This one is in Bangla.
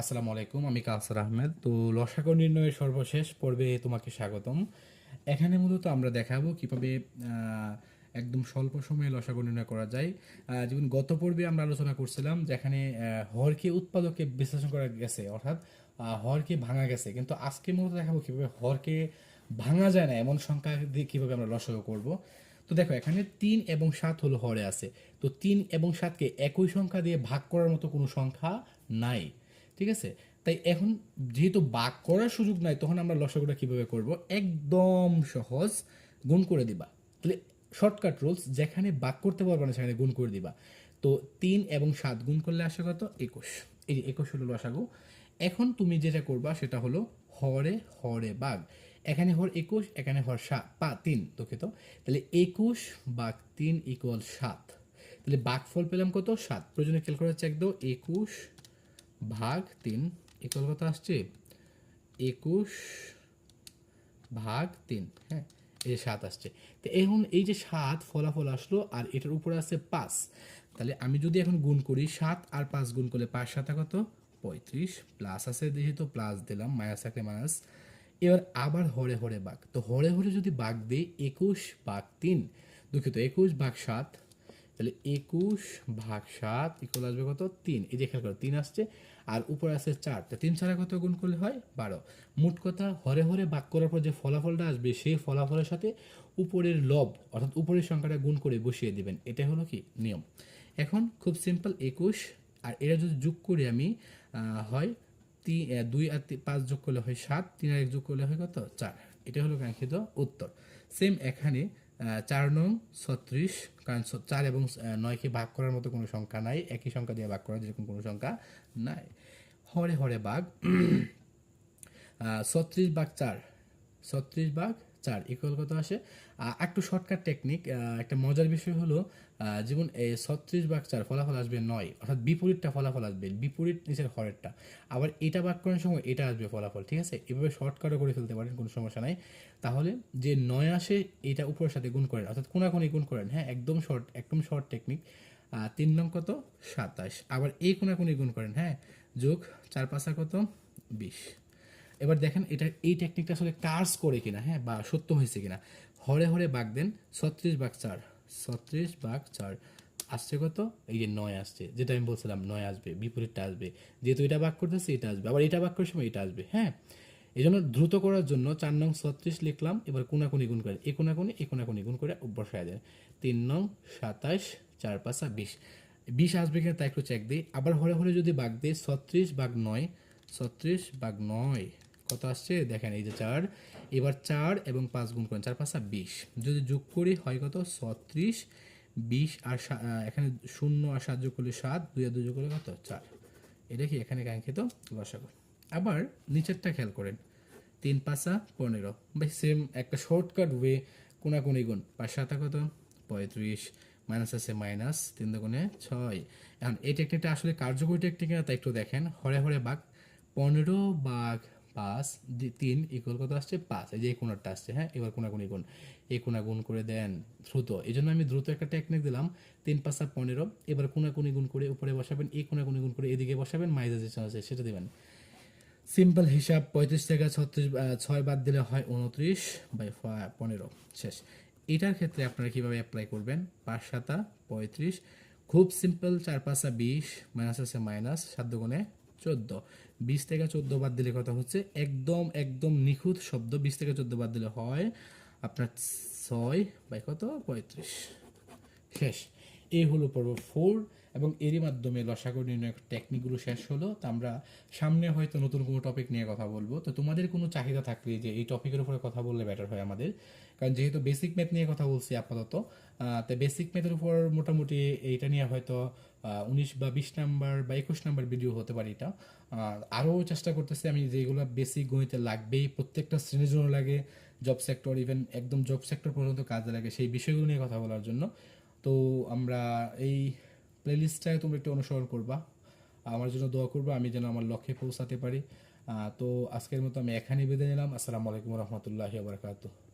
আসসালামু আলাইকুম, আমি কাউসার আহমেদ। তো লসাগু নির্ণয়ের সর্বশেষ পর্বে তোমাকে স্বাগতম। এখানে মূলত আমরা দেখাবো কিভাবে একদম স্বল্প সময়ে লসাগু নির্ণয় করা যায়। যেমন গত পর্বে আমরা আলোচনা করছিলাম যেখানে হরকে উৎপাদকে বিশ্লেষণ করা গেছে, অর্থাৎ হরকে ভাঙা গেছে, কিন্তু আজকে মূলত দেখাবো কিভাবে হরকে ভাঙা যায় না এমন সংখ্যা দিয়ে কিভাবে আমরা লসাগু করব। তো দেখো, এখানে 3 এবং 7 হলো হরে আছে। তো 3 এবং 7কে একই সংখ্যা দিয়ে ভাগ করার মতো কোনো সংখ্যা নাই, ঠিক আছে? তাই এখন যেহেতু ভাগ করার সুযোগ নাই, তখন আমরা লসাগুটা কিভাবে করব? একদম সহজ, গুণ করে দিবা। তাহলে শর্টকাট রুলস, যেখানে ভাগ করতে পারবে না সেখানে গুণ করে দিবা। তো 3 এবং 7 গুণ করলে আসে কত? 21। এই যে 21 হলো লসাগু। এখন তুমি যেটা করবা সেটা হলো হরে হরে ভাগ। এখানে হর 21, এখানে হর 3, দুঃখিত। তাহলে 21/3 = 7। তাহলে ভাগফল পেলাম কত? 7। প্রয়োজনে ক্যালকুলেটর চেক দাও। 21/3 ইকুয়াল কত আসছে? 21/3, হ্যাঁ, এই যে 7 আসছে। তো এখন এই যে 7 ফলাফল আসলো, আর এটার উপরে আছে 5। তাহলে আমি যদি এখন গুণ করি, 7 আর 5 গুণ করলে 5 7 কত? 35। প্লাস আছে যেহেতু প্লাস দিলাম, মাইনাস থাকলে মাইনাস। এবার আবার হরে হরে বাঘ, তো হরে হরে যদি বাঘ দিই 21/3, দুঃখিত 21/7, তাহলে 21/7 ইকুয়াল আসবে কত? 3। এই যে খেয়াল করো 3 আসছে, আর উপরে আছে 4। তো 3 ছাড়া কত গুণ করলে হয়? 12। মোট কথা, হরে হরে ভাগ করার পর যে ফলাফলটা আসবে সেই ফলাফলের সাথে উপরের লব অর্থাৎ উপরের সংখ্যাটা গুণ করে বসিয়ে দিবেন। এটা হলো কি নিয়ম। এখন খুব সিম্পল, 21, আর এটা যদি যোগ করি আমি, হয় 2 আর 5 যোগ করলে হয় 7, 3 আর 1 যোগ করলে হয় কত? 4। এটা হলো কাঙ্ক্ষিত উত্তর। সেম এখানে 4 নং 36, কারণ 4 এবং 9কে ভাগ করার মতো কোনো সংখ্যা নাই, একই সংখ্যা দিয়ে ভাগ করার যেরকম কোনো সংখ্যা নাই। হরে হরে ভাগ 36/4, 36/4 ইকুয়াল কত আসে? একটু শর্টকাট টেকনিক, একটা মজার বিষয় হলো, যেমন এই 36/4 ফলাফল আসবে 9, অর্থাৎ বিপরীতটা ফলাফল আসবে, বিপরীত নিচের হরেরটা। আবার এটা ভাগ করার সময় এটা আসবে ফলাফল, ঠিক আছে? এভাবে শর্টকাটও করে ফেলতে পারেন, কোনো সমস্যা নাই। তাহলে যে 9 আসে এটা উপরের সাথে গুণ করেন, অর্থাৎ কোনাকুনি গুণ করেন, হ্যাঁ, একদম শর্ট টেকনিক। 3 নং কত? 27। আবার এই কোনাকুনি গুণ করেন, হ্যাঁ, যোগ 4 5 কত? 20। এবার দেখেন এটা, এই টেকনিকটা আসলে কাজ করে কিনা, হ্যাঁ, বা সত্য হয়েছে কিনা। হরে হরে বাগ দেন, 36/4, 36/4 আসছে কত? এই যে 9 আসছে, যেটা আমি বলছিলাম 9 আসবে, বিপরীতটা আসবে। যেহেতু এটা ভাগ করতেছে এটা আসবে, আবার এটা ভাগ করার সময় এটা আসবে, হ্যাঁ। এই জন্য দ্রুত করার জন্য 4 নং 36 লিখলাম, এবার কোনাকুনি গুণ করেন, এই কোনাকুনি গুণ করে বসায় দেন। 3 নং 27, 4 5 20। 20 আসবে কিনা তা একটু চেক দিই। আবার হরে হরে যদি ভাগ দিই, 36/9, 36/9 কত আসছে? দেখেন এই যে 4। এবার 4 এবং 5 গুণ করেন, 4 5 20। যদি যোগ করি হয় কত? 36, 20 আর এখানে 0 আর 7 যোগ করলে 7, 2 আর 2 যোগ করলে কত? 4। এটা কি এখানে কাঙ্ক্ষিত লসাগু। আবার নিচেরটা খেয়াল করেন, 3 5 15, ভাই সেম একটা শর্টকাট ওয়ে, কোনাকুনি গুণ। 5 7 কত? 35, মাইনাস আছে মাইনাস, 3 দুগুণে 6। এখন এই টেকনিকটা আসলে কার্যকরী টেকনিক না, তাই একটু দেখেন। হরে হরে ভাগ 15/5 3 ইকুয়াল কত আসছে? 5। এই যে এই কোণারটা আসছে, হ্যাঁ, এবার কোনাকুনি গুণ, এই কোনা গুণ করে দেন দ্রুত। এই জন্য আমি দ্রুত একটা টেকনিক দিলাম। 3 5 15, এবার কোনাকুনি গুণ করে উপরে বসাবেন, এই কোনাকুনি গুণ করে এদিকে বসাবেন, মাইনাস যে আছে সেটা দিবেন। সিম্পল হিসাব, 35 থেকে 6 বাদ দিলে হয় 29/15, শেষ। এটার ক্ষেত্রে আপনারা কিভাবে অ্যাপ্লাই করবেন? 5 7 35, খুব সিম্পল। 4 5 20, মাইনাস আছে মাইনাস, 7 দুগুণে 14। 20 থেকে 14 বাদ দিলে কথা হচ্ছে একদম একদম নিখুঁত শব্দ। 20 থেকে 14 বাদ দিলে হয় আপনার 6/35, শেষ। এই হলো পর্ব 4, এবং এরই মাধ্যমে লসাগু নির্ণয় টেকনিকগুলো শেষ হলো। তো আমরা সামনে হয়তো নতুন কোনো টপিক নিয়ে কথা বলবো। তো তোমাদের কোনো চাহিদা থাকলে যে এই টপিকের উপরে কথা বললে বেটার হয় আমাদের, কারণ যেহেতু বেসিক ম্যাথ নিয়ে কথা বলছি আপাতত, তাই বেসিক ম্যাথের উপর মোটামুটি এইটা নিয়ে হয়তো 19 বা 20 নাম্বার বা 21 নাম্বার ভিডিও হতে পারে এটা। আরও চেষ্টা করতেছি আমি, যেগুলো বেসিক গণিতে লাগবেই, প্রত্যেকটা শ্রেণীর জন্য লাগে, জব সেক্টর, ইভেন একদম জব সেক্টর পর্যন্ত কাজে লাগে, সেই বিষয়গুলো নিয়ে কথা বলার জন্য। তো আমরা এই প্লেলিস্টটায় তোমরা একটু অনুসরণ করবা, আমার জন্য দোয়া করবা, আমি যেন আমার লক্ষ্যে পৌঁছাতে পারি। তো আজকের মতো আমি এখানেই বিদায় নিলাম। আসসালামু আলাইকুম রহমতুল্লাহি ওয়া বারাকাতুহু।